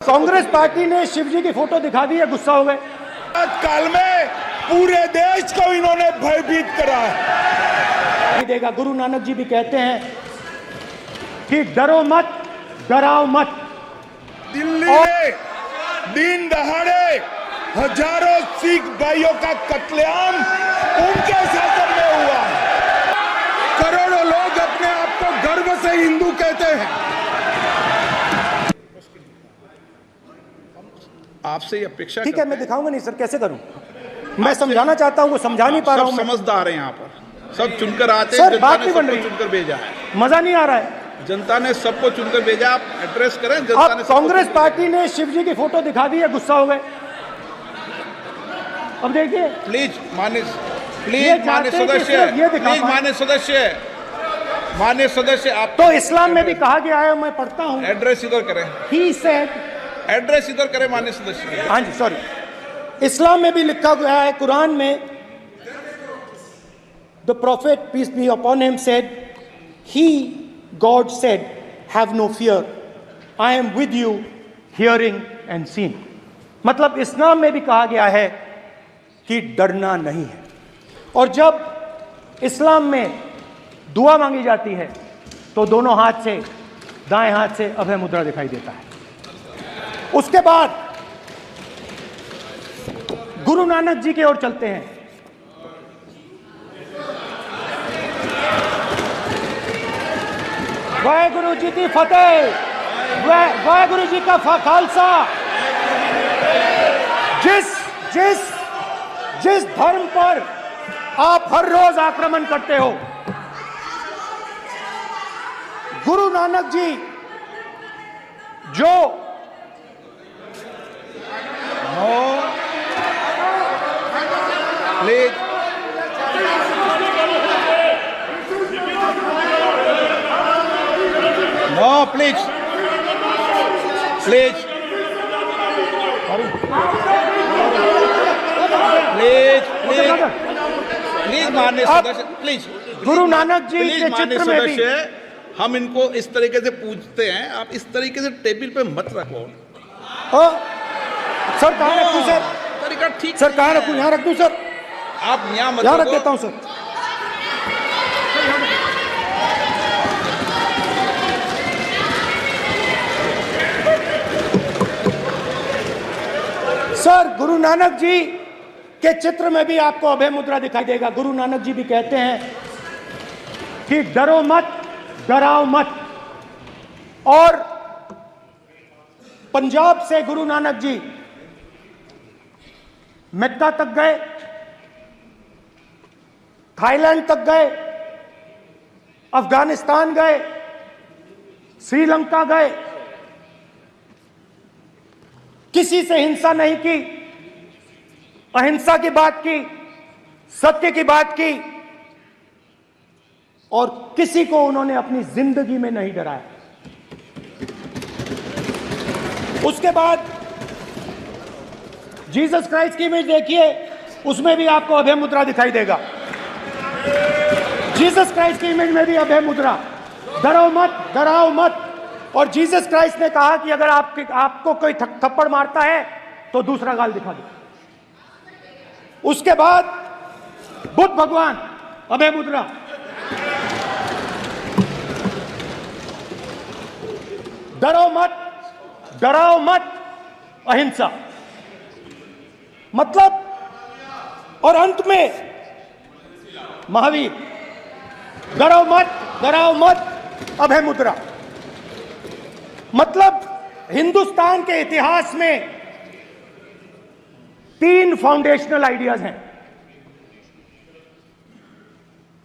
Congress party ने शिव जी की photo दिखा दी है, गुस्सा हो गए। काल में पूरे देश को इन्होंने भयभीत करा है। देगा। गुरु नानक जी भी कहते हैं कि डरो मत, डराओ मत। दिल्ली में दिन दहाड़े हजारों सिख भाइयों का कत्लेआम उनके शासन में हुआ। करोड़ों लोग अपने आप को गर्व से हिंदू कहते हैं। आपसे ये अपेक्षा ठीक है, मैं दिखाऊंगा नहीं सर, कैसे करूं? मैं समझाना चाहता हूं, वो समझा नहीं पा रहा हूं। समझदार है यहाँ पर, सब चुनकर आते हैं। सर बात नहीं बन रही, चुनकर भेजा है, मजा नहीं आ रहा है। जनता ने सबको चुनकर भेजा। आप एड्रेस करें जनता अब ने। कांग्रेस पार्टी ने शिव जी की फोटो दिखा दी है, गुस्सा हो गए। अब देखिए प्लीज मान्य सदस्य आप तो इस्लाम में भी कहा गया है, मैं पढ़ता हूं। एड्रेस इधर करें, ही सेड, एड्रेस इधर करें मान्य सदस्य। हाँ जी सॉरी, इस्लाम में भी लिखा गया है, कुरान में, the prophet peace be upon him said, he god said have no fear, I am with you hearing and seeing. मतलब इस्लाम में भी कहा गया है कि डरना नहीं है। और जब इस्लाम में दुआ मांगी जाती है तो दोनों हाथ से, दाएं हाथ से अभय मुद्रा दिखाई देता है। उसके बाद गुरु नानक जी की ओर चलते हैं। वाहेगुरु जी की फतेह, वाहेगुरु जी का खालसा। जिस धर्म पर आप हर रोज आक्रमण करते हो, गुरु नानक जी जो please no please please please please please माननीय सदस्य, प्लीज। गुरु नानक जी के चित्र में भी हम इनको इस तरीके से पूछते हैं, आप इस तरीके से टेबल पे मत रखो। सर कहाँ रखूं सर? तरीका ठीक सर कहाँ रखूं? यहाँ रख दूं सर? आप यहाँ मत यहाँ रख रखो। देता हूं सर। सर गुरु नानक जी के चित्र में भी आपको अभय मुद्रा दिखाई देगा। गुरु नानक जी भी कहते हैं कि डरो मत, डराओ मत। और पंजाब से गुरु नानक जी मक्का तक गए, थाईलैंड तक गए, अफगानिस्तान गए, श्रीलंका गए, किसी से हिंसा नहीं की, अहिंसा की बात की, सत्य की बात की, और किसी को उन्होंने अपनी जिंदगी में नहीं डराया। उसके बाद जीसस क्राइस्ट की इमेज देखिए, उसमें भी आपको अभय मुद्रा दिखाई देगा। जीसस क्राइस्ट की इमेज में भी अभय मुद्रा, डरो मत, डराओ मत। और जीसस क्राइस्ट ने कहा कि अगर आपको कोई थप्पड़ मारता है तो दूसरा गाल दिखा दो। उसके बाद बुद्ध भगवान, अभय मुद्रा। डरो मत, डराओ मत, अहिंसा। मतलब, और अंत में महावीर, डरो मत, डराओ मत, अभय मुद्रा। मतलब हिंदुस्तान के इतिहास में 3 फाउंडेशनल आइडियाज हैं।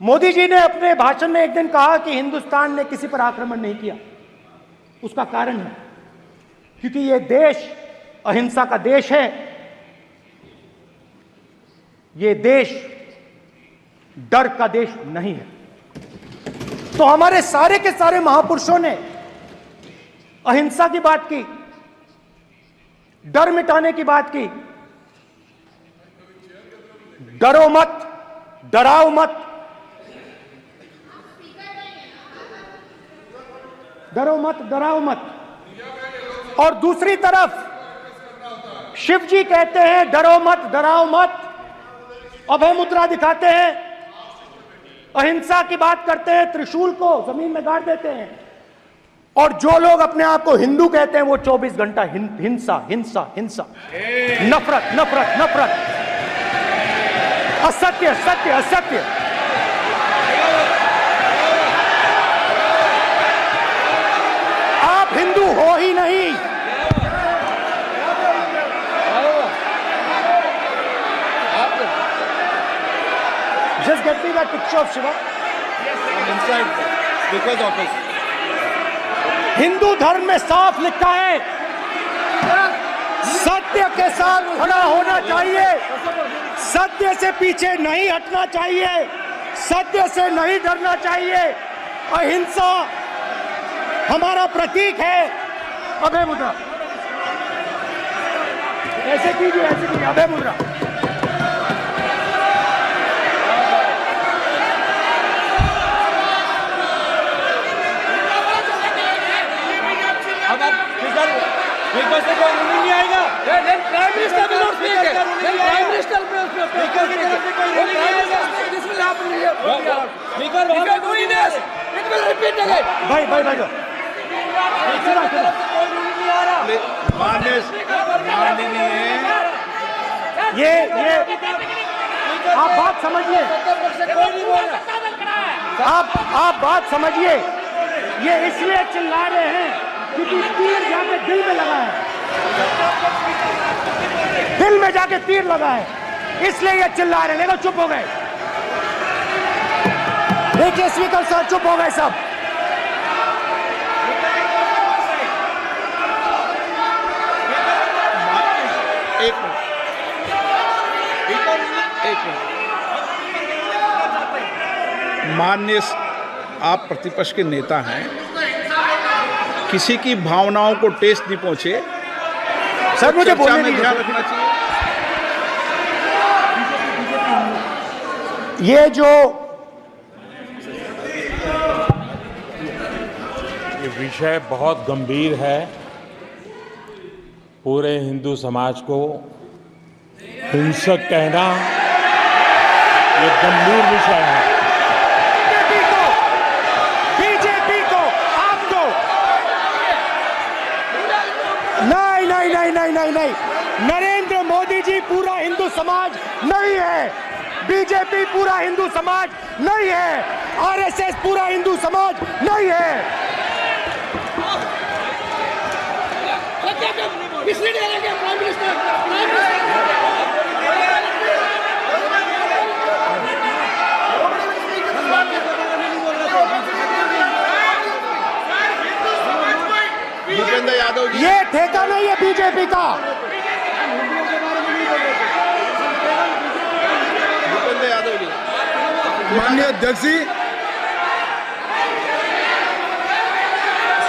मोदी जी ने अपने भाषण में एक दिन कहा कि हिंदुस्तान ने किसी पर आक्रमण नहीं किया। उसका कारण है क्योंकि यह देश अहिंसा का देश है। यह देश डर का देश नहीं है। तो हमारे सारे के सारे महापुरुषों ने अहिंसा की बात की, डर मिटाने की बात की। डरो मत, डराओ मत, डरो मत, डराओ मत। और दूसरी तरफ शिव जी कहते हैं डरो मत, डराओ मत, अभय मुद्रा दिखाते हैं, अहिंसा की बात करते हैं, त्रिशूल को जमीन में गाड़ देते हैं। और जो लोग अपने आप को हिंदू कहते हैं वो 24 घंटा हिंसा हिंसा हिंसा, नफरत नफरत नफरत, असत्य सत्य असत्य। आप हिंदू हो ही नहीं। Just get me that picture of Shiva. inside because of us. Hindu धर्म में साफ लिखा है सत्य के साथ खड़ा होना चाहिए, सत्य से पीछे नहीं हटना चाहिए, सत्य से नहीं डरना चाहिए। अहिंसा हमारा प्रतीक है। अभय मुद्रा ऐसे कीजिए, अभय मुद्रा। नहीं आएगा। प्राइम मिनिस्टर भी नोट किए गए। प्राइम मिनिस्टर भी स्पीकर की तरफ से कोई नहीं आएगा। This will happen. Speaker doing this, it will repeat again. भाई भाई भाई चला चला। कोई रूल नहीं आ रहा। ये आप बात समझिए, कोई नहीं बोल रहा। आप बात समझिए। ये इसलिए चिल्ला रहे हैं क्योंकि तीर जाके दिल में लगा है, दिल में जाके तीर लगा है, इसलिए ये चिल्ला रहे हैं। देखो चुप हो गए, देखिए स्पीकर साहब चुप हो गए सब। एक मिनट। माननीय आप प्रतिपक्ष के नेता हैं, किसी की भावनाओं को ठेस नहीं पहुंचे, सर मुझे चर्चा बोलने में दीजिए। ध्यान रखना चाहिए। ये विषय बहुत गंभीर है। पूरे हिंदू समाज को हिंसक कहना ये गंभीर विषय है। बीजेपी को आपको नहीं, नरेंद्र मोदी जी पूरा हिंदू समाज नहीं है, बीजेपी पूरा हिंदू समाज नहीं है, आरएसएस पूरा हिंदू समाज नहीं है। भूपेंद्र यादव जी, ये ठेका नहीं है बीजेपी का। भूपेंद्र यादव जी, माननीय अध्यक्ष जी,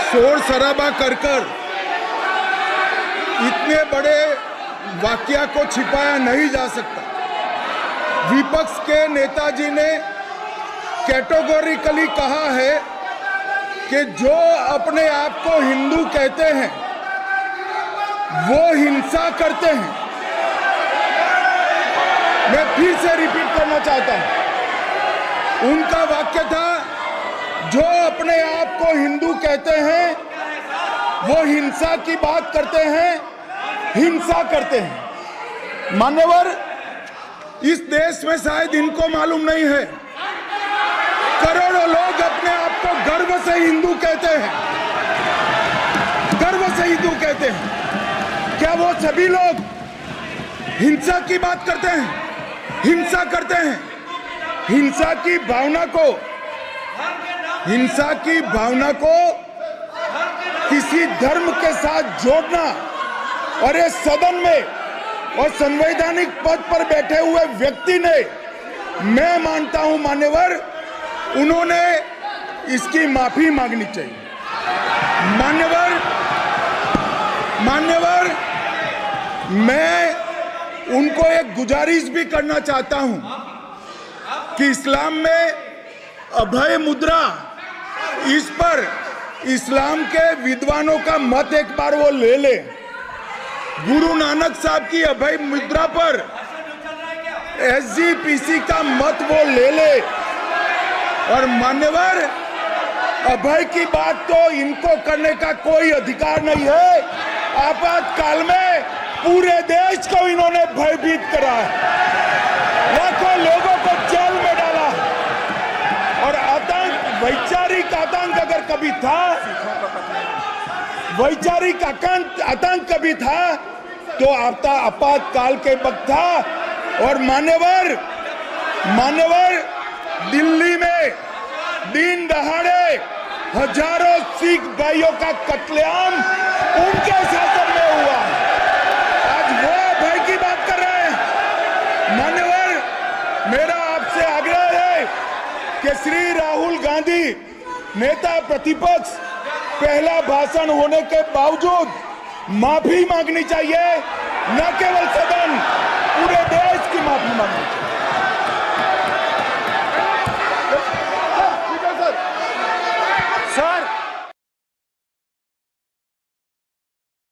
शोर शराबा कर इतने बड़े वाकया को छिपाया नहीं जा सकता। विपक्ष के नेताजी ने कैटेगोरिकली कहा है कि जो अपने आप को हिंदू कहते हैं वो हिंसा करते हैं। मैं फिर से रिपीट करना चाहता हूं, उनका वाक्य था जो अपने आप को हिंदू कहते हैं वो हिंसा की बात करते हैं, हिंसा करते हैं। मान्यवर, इस देश में शायद इनको मालूम नहीं है, करोड़ों लोग अपने आप को गर्व से हिंदू कहते हैं, गर्व से हिंदू कहते हैं। क्या वो सभी लोग हिंसा की बात करते हैं, हिंसा करते हैं? हिंसा की भावना को किसी धर्म के साथ जोड़ना और इस सदन में और संवैधानिक पद पर बैठे हुए व्यक्ति ने, मैं मानता हूं मान्यवर, उन्होंने इसकी माफी मांगनी चाहिए। मान्यवर, मैं उनको एक गुजारिश भी करना चाहता हूं कि इस्लाम में अभय मुद्रा, इस पर इस्लाम के विद्वानों का मत एक बार वो ले ले। गुरु नानक साहब की अभय मुद्रा पर SGPC का मत वो ले ले। और मान्यवर, अभय की बात तो इनको करने का कोई अधिकार नहीं है। आपातकाल में पूरे देश को इन्होंने भयभीत करा है, लाखों लोगों को जेल में डाला। और आतंक, वैचारिक आतंक अगर कभी था, वैचारिक आतंक कभी था तो आपातकाल के वक्त था। और मान्यवर, दिल्ली में दिन दहाड़े हजारों सिख भाइयों का कत्लेआम उनके शासन में हुआ। आज वो भय की बात कर रहे हैं। मान्यवर, मेरा आपसे आग्रह है कि श्री राहुल गांधी, नेता प्रतिपक्ष, पहला भाषण होने के बावजूद माफी मांगनी चाहिए। न केवल सदन, पूरे देश की माफी मांगनी चाहिए। सर